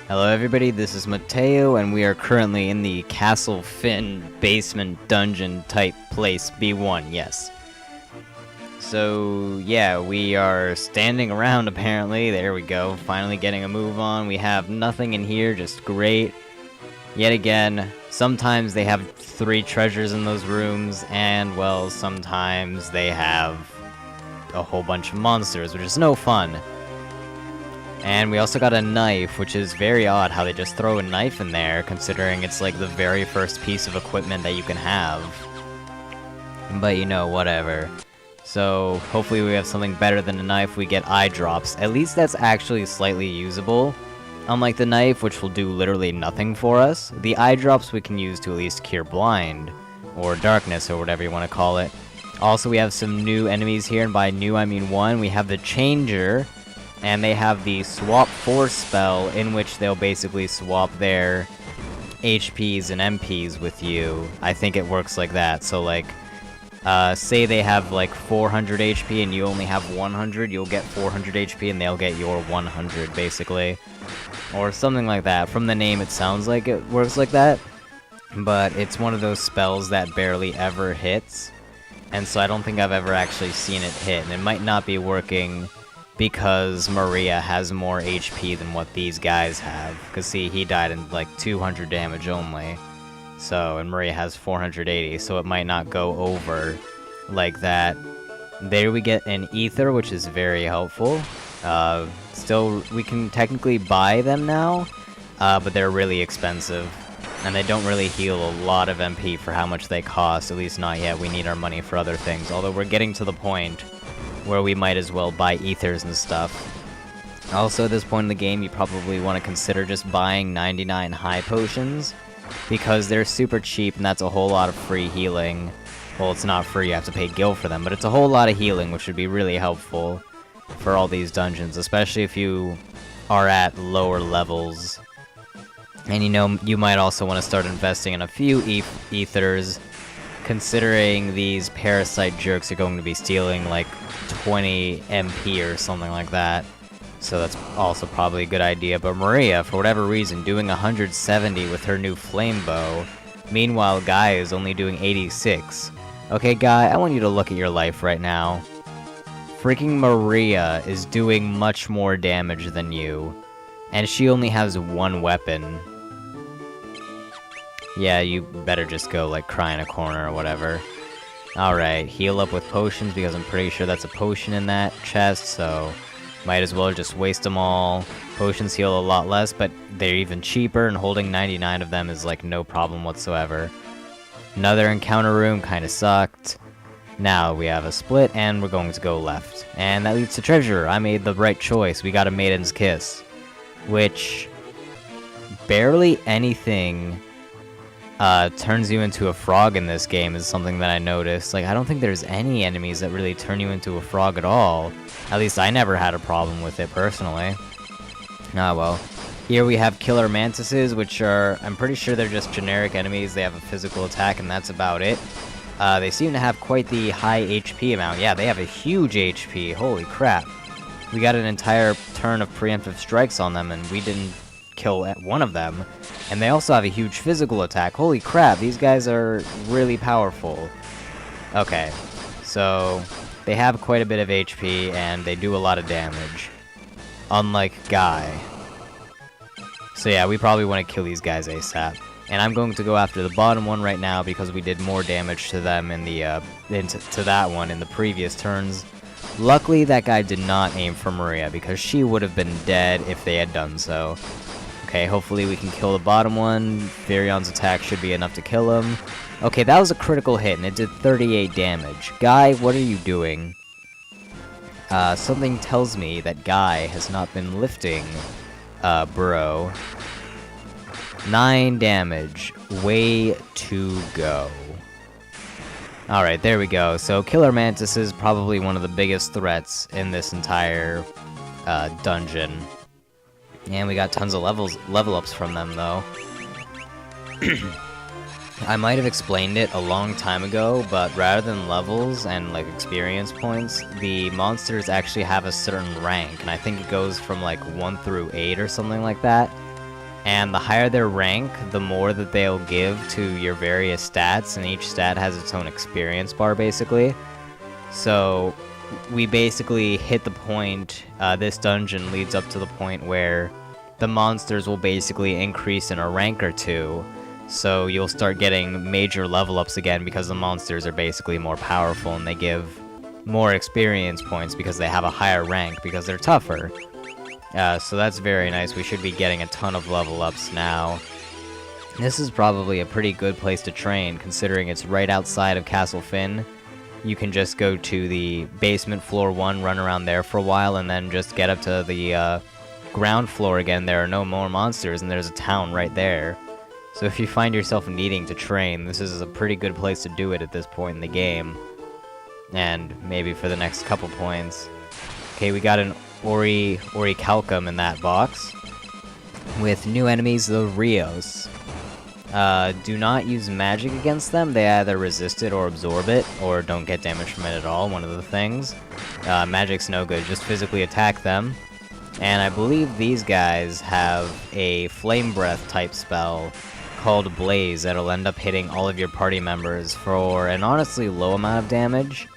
Hello everybody, this is Mateo, and we are currently in the Castle Fynn basement dungeon type place, B1, yes. So, yeah, we are standing around apparently, there we go, finally getting a move on. We have nothing in here, just great. Yet again, sometimes they have 3 treasures in those rooms, and, well, sometimes they have a whole bunch of monsters, which is no fun. And we also got a knife, which is very odd how they just throw a knife in there, considering it's like the very first piece of equipment that you can have. But you know, whatever. So, hopefully we have something better than a knife. We get eye drops. At least that's actually slightly usable. Unlike the knife, which will do literally nothing for us, the eye drops we can use to at least cure blind, or darkness, or whatever you want to call it. Also, we have some new enemies here, and by new I mean one. We have the Changer, and they have the Swap Force spell, in which they'll basically swap their HPs and MPs with you. I think it works like that. So, like, say they have, like, 400 HP and you only have 100, you'll get 400 HP and they'll get your 100, basically. Or something like that. From the name, it sounds like it works like that. But it's one of those spells that barely ever hits. And so I don't think I've ever actually seen it hit. And it might not be working because Maria has more HP than what these guys have. Because, see, he died in, like, 200 damage only. So, and Maria has 480, so it might not go over like that. There we get an Ether, which is very helpful. Still, we can technically buy them now, but they're really expensive. And they don't really heal a lot of MP for how much they cost, at least not yet. We need our money for other things, although we're getting to the point where we might as well buy ethers and stuff. Also, at this point in the game, you probably want to consider just buying 99 high potions, because they're super cheap, and that's a whole lot of free healing. Well, it's not free, you have to pay gil for them, but it's a whole lot of healing, which would be really helpful for all these dungeons, especially if you are at lower levels. And you know, you might also want to start investing in a few ethers, considering these parasite jerks are going to be stealing like 20 MP or something like that. So that's also probably a good idea. But Maria, for whatever reason, doing 170 with her new flame bow. Meanwhile, Guy is only doing 86. Okay, Guy, I want you to look at your life right now. Freaking Maria is doing much more damage than you. And she only has one weapon. Yeah, you better just go, like, cry in a corner or whatever. Alright, heal up with potions, because I'm pretty sure that's a potion in that chest, so might as well just waste them all. Potions heal a lot less, but they're even cheaper, and holding 99 of them is, like, no problem whatsoever. Another encounter room kinda sucked. Now we have a split, and we're going to go left. And that leads to treasure. I made the right choice. We got a Maiden's Kiss. Which, barely anything turns you into a frog in this game is something that I noticed. Like, I don't think there's any enemies that really turn you into a frog at all. At least I never had a problem with it, personally. Ah, well. Here we have killer mantises, which are, I'm pretty sure they're just generic enemies. They have a physical attack, and that's about it. They seem to have quite the high HP amount. Yeah, they have a huge HP. Holy crap. We got an entire turn of preemptive strikes on them, and we didn't kill one of them. And they also have a huge physical attack. Holy crap, these guys are really powerful. Okay, so they have quite a bit of HP, and they do a lot of damage. Unlike Guy. So yeah, we probably want to kill these guys ASAP. And I'm going to go after the bottom one right now, because we did more damage to them in the, to that one in the previous turns. Luckily, that guy did not aim for Maria, because she would have been dead if they had done so. Okay, hopefully we can kill the bottom one. Firion's attack should be enough to kill him. Okay, that was a critical hit, and it did 38 damage. Guy, what are you doing? Something tells me that Guy has not been lifting, bro. 9 damage. Way to go. Alright, there we go. So, Killer Mantis is probably one of the biggest threats in this entire dungeon. And we got tons of level ups from them, though. I might have explained it a long time ago, but rather than levels and, like, experience points, the monsters actually have a certain rank, and I think it goes from, like, 1 through 8 or something like that. And the higher their rank, the more that they'll give to your various stats, and each stat has its own experience bar, basically. So, we basically hit the point, this dungeon leads up to the point where the monsters will basically increase in a rank or two, so you'll start getting major level ups again because the monsters are basically more powerful and they give more experience points because they have a higher rank because they're tougher. So that's very nice. We should be getting a ton of level ups now. This is probably a pretty good place to train, considering it's right outside of Castle Fynn. You can just go to the basement floor 1, run around there for a while, and then just get up to the ground floor again. There are no more monsters, and there's a town right there. So if you find yourself needing to train, this is a pretty good place to do it at this point in the game. And maybe for the next couple points. Okay, we got an Orichalcum in that box. With new enemies, the Rios. Do not use magic against them. They either resist it or absorb it, or don't get damage from it at all, one of the things. Magic's no good, just physically attack them. And I believe these guys have a Flame Breath type spell called Blaze that'll end up hitting all of your party members for an honestly low amount of damage.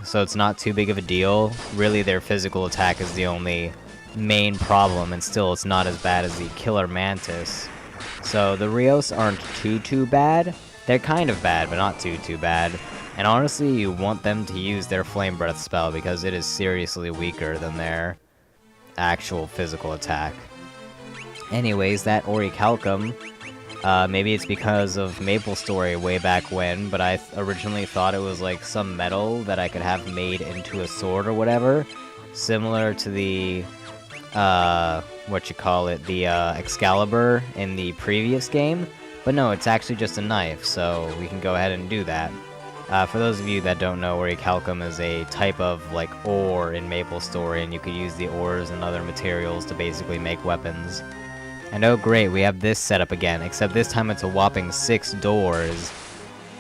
So it's not too big of a deal. Really, their physical attack is the only main problem, and still it's not as bad as the Killer Mantis. So the Rios aren't too bad. They're kind of bad, but not too bad. And honestly, you want them to use their Flame Breath spell because it is seriously weaker than their actual physical attack. Anyways, that Orichalcum, maybe it's because of Maple Story way back when, but I originally thought it was like some metal that I could have made into a sword or whatever, similar to the, the Excalibur in the previous game, but no, it's actually just a knife, so we can go ahead and do that. For those of you that don't know, Orichalcum is a type of, like, ore in Maple Story, and you could use the ores and other materials to basically make weapons. And oh great, we have this setup again, except this time it's a whopping 6 doors.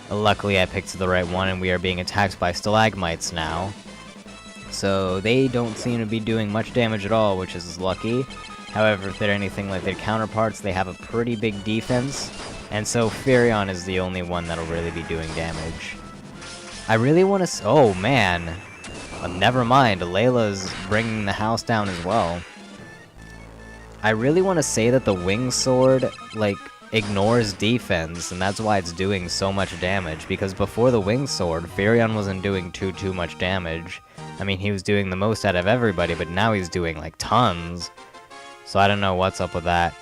Luckily I picked the right one, and we are being attacked by stalagmites now. So they don't seem to be doing much damage at all, which is lucky. However, if they're anything like their counterparts, they have a pretty big defense, and so Firion is the only one that'll really be doing damage. I really want to oh man! Never mind, Layla's bringing the house down as well. I really want to say that the Wing Sword, like, ignores defense, and that's why it's doing so much damage, because before the Wing Sword, Firion wasn't doing too much damage. I mean, he was doing the most out of everybody, but now he's doing, like, tons. So I don't know what's up with that.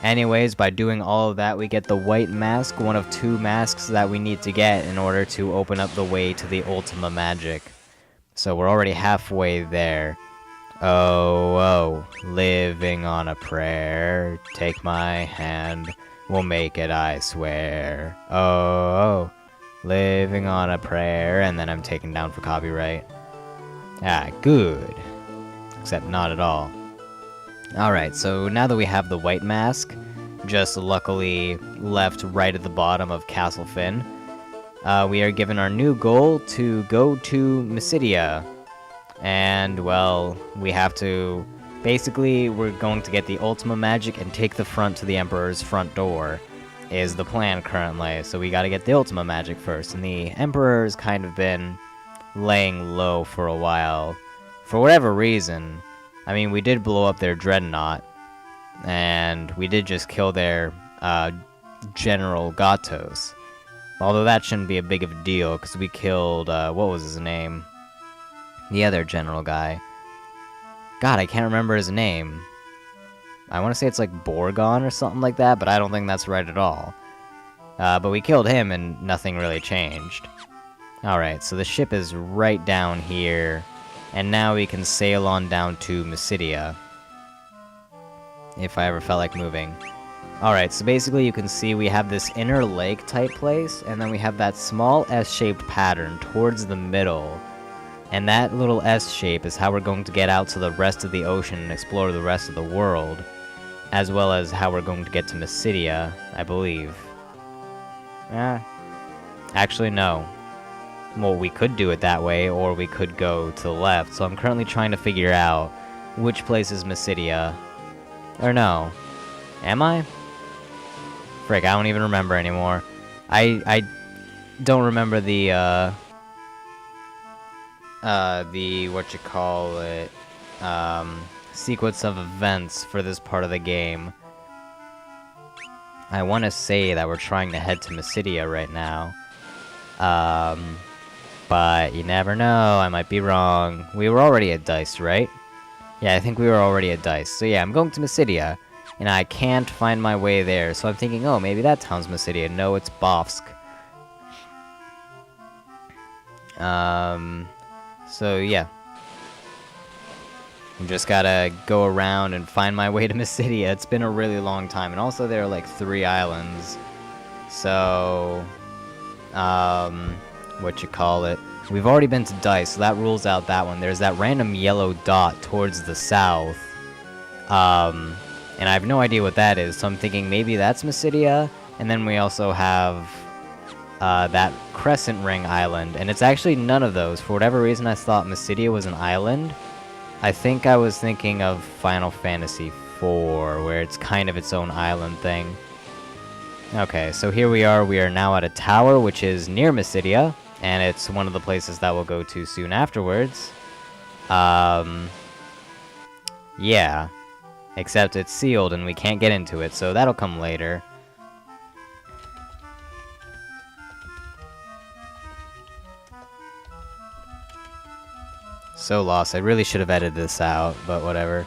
Anyways, by doing all of that, we get the White Mask, one of 2 masks that we need to get in order to open up the way to the Ultima Magic. So we're already halfway there. Oh, living on a prayer, take my hand, we'll make it, I swear. Oh, living on a prayer, and then I'm taken down for copyright. Ah, good. Except not at all. Alright, so now that we have the White Mask, just luckily left right at the bottom of Castle Fynn, we are given our new goal to go to Mysidia. And, well, we have to... Basically, we're going to get the Ultima Magic and take the front to the Emperor's front door, is the plan currently. So we gotta get the Ultima Magic first, and the Emperor's kind of been laying low for a while. For whatever reason. I mean, we did blow up their Dreadnought, and we did just kill their, General Gatos. Although that shouldn't be a big of a deal, because we killed, what was his name? The other general guy. God, I can't remember his name. I want to say it's like Borgon or something like that, but I don't think that's right at all. But we killed him and nothing really changed. Alright, so the ship is right down here, and now we can sail on down to Mysidia. If I ever felt like moving. Alright, so basically you can see we have this inner lake type place, and then we have that small S-shaped pattern towards the middle. And that little S shape is how we're going to get out to the rest of the ocean and explore the rest of the world. As well as how we're going to get to Mysidia, I believe. Actually, no. Well, we could do it that way, or we could go to the left. So I'm currently trying to figure out which place is Mysidia. Or no. Am I? Frick, I don't even remember anymore. I don't remember the whatchamacallit, sequence of events for this part of the game. I want to say that we're trying to head to Mysidia right now. But you never know, I might be wrong. We were already at Dice, right? Yeah, I think we were already at Dice. So yeah, I'm going to Mysidia, and I can't find my way there, so I'm thinking, oh, maybe that town's Mysidia. No, it's Bofsk. So yeah. I just gotta go around and find my way to Mysidia. It's been a really long time, and also there are like 3 islands. So, whatchamacallit. We've already been to Dice, so that rules out that one. There's that random yellow dot towards the south. And I have no idea what that is, so I'm thinking maybe that's Mysidia. And then we also have that Crescent Ring Island, and it's actually none of those. For whatever reason, I thought Mysidia was an island. I think I was thinking of Final Fantasy IV, where it's kind of its own island thing. Okay, so here we are. We are now at a tower, which is near Mysidia, and it's one of the places that we'll go to soon afterwards. Yeah. Except it's sealed, and we can't get into it, so that'll come later. So lost. I really should have edited this out, but whatever.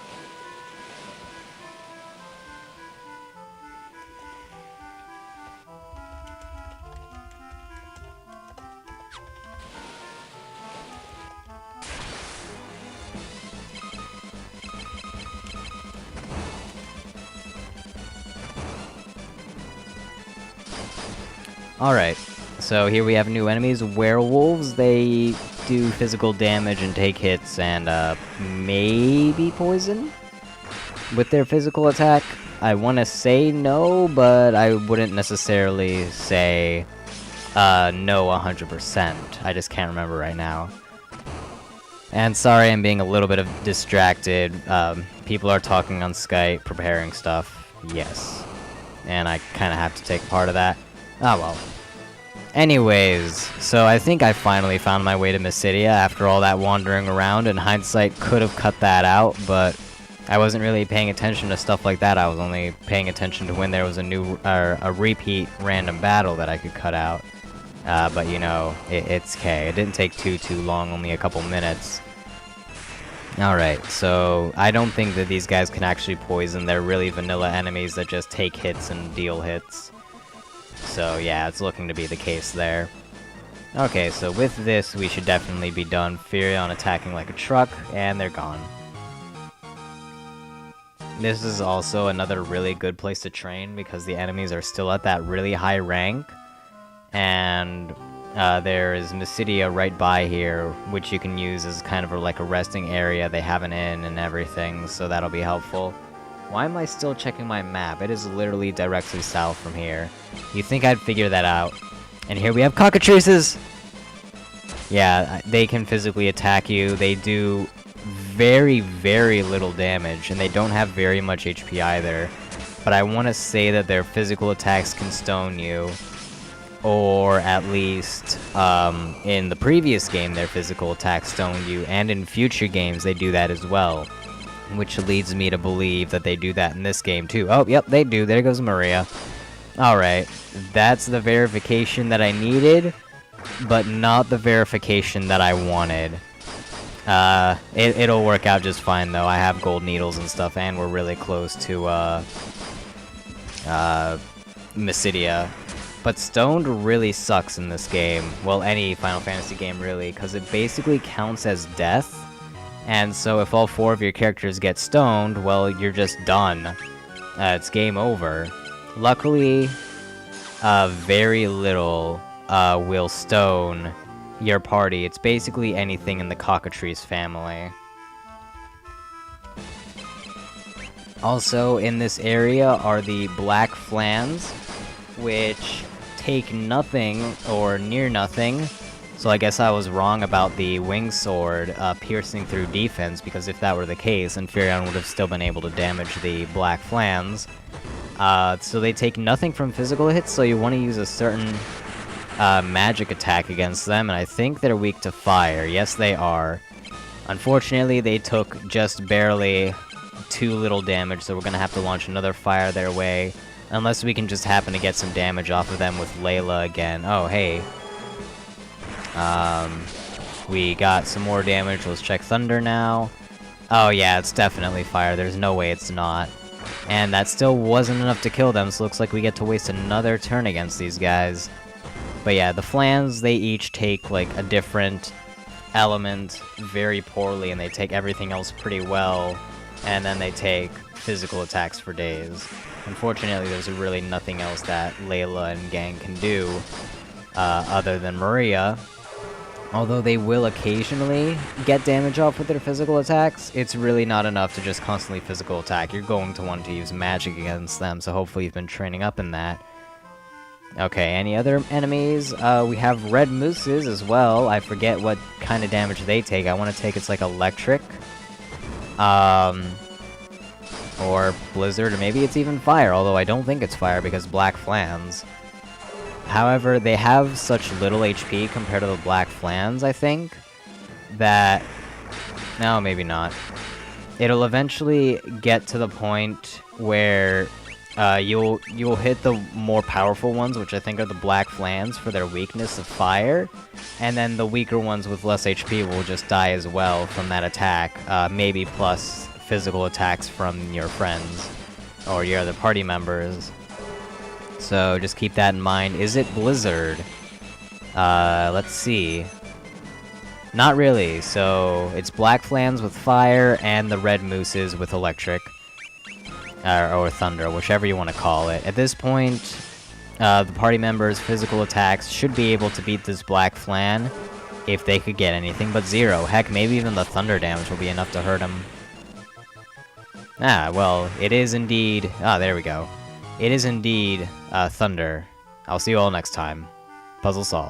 Alright, so here we have new enemies, werewolves. They do physical damage and take hits and maybe poison with their physical attack. I want to say no, but I wouldn't necessarily say no 100%. I just can't remember right now. And sorry, I'm being a little bit distracted. People are talking on Skype, preparing stuff. Yes. And I kind of have to take part of that. Oh well. Anyways, so I think I finally found my way to Mysidia after all that wandering around. In hindsight, could have cut that out, but I wasn't really paying attention to stuff like that. I was only paying attention to when there was a repeat random battle that I could cut out. But you know, it's okay. It didn't take too long, only a couple minutes. Alright, so I don't think that these guys can actually poison. They're really vanilla enemies that just take hits and deal hits. So yeah, it's looking to be the case there. Okay, so with this, we should definitely be done. Furion attacking like a truck, and they're gone. This is also another really good place to train, because the enemies are still at that really high rank. And there is Mysidia right by here, which you can use as kind of like a resting area. They have an inn and everything, so that'll be helpful. Why am I still checking my map? It is literally directly south from here. You'd think I'd figure that out. And here we have cockatrices! Yeah, they can physically attack you. They do very, very little damage, and they don't have very much HP either. But I want to say that their physical attacks can stone you. Or at least, in the previous game, their physical attacks stoned you. And in future games, they do that as well. Which leads me to believe that they do that in this game too. Oh, yep, they do. There goes Maria. Alright, that's the verification that I needed, but not the verification that I wanted. It'll work out just fine though. I have gold needles and stuff, and we're really close to, Mysidia. But stoned really sucks in this game. Well, any Final Fantasy game really, because it basically counts as death. And so if all 4 of your characters get stoned, well, you're just done. It's game over. Luckily, very little will stone your party. It's basically anything in the cockatrice family. Also, in this area are the black flans, which take nothing or near nothing So I guess I was wrong about the wing sword piercing through defense, because if that were the case, Inferion would have still been able to damage the black flans. So they take nothing from physical hits, so you want to use a certain magic attack against them, and I think they're weak to fire. Yes, they are. Unfortunately, they took just barely too little damage, so we're going to have to launch another fire their way, unless we can just happen to get some damage off of them with Layla again. Oh, hey. We got some more damage. Let's check Thunder now. Oh yeah, it's definitely fire. There's no way it's not. And that still wasn't enough to kill them, so looks like we get to waste another turn against these guys. But yeah, the flans, they each take like a different element very poorly, and they take everything else pretty well, and then they take physical attacks for days. Unfortunately, there's really nothing else that Layla and gang can do other than Maria. Although they will occasionally get damage off with their physical attacks, it's really not enough to just constantly physical attack. You're going to want to use magic against them, so hopefully you've been training up in that. Okay, any other enemies? We have red mooses as well. I forget what kind of damage they take. I want to take it's like electric. Or blizzard, or maybe it's even fire, although I don't think it's fire because black flans. However, they have such little HP compared to the black flans, I think, that... No, maybe not. It'll eventually get to the point where you'll hit the more powerful ones, which I think are the black flans, for their weakness of fire, and then the weaker ones with less HP will just die as well from that attack, maybe plus physical attacks from your friends or your other party members. So just keep that in mind. Is it Blizzard? Let's see. Not really. So it's black flans with fire and the red mooses with electric. Or thunder, whichever you want to call it. At this point, the party members' physical attacks should be able to beat this black flan if they could get anything but 0. Heck, maybe even the thunder damage will be enough to hurt him. Ah, well, it is indeed... Ah, there we go. It is indeed Thunder. I'll see you all next time. Puzzle solved.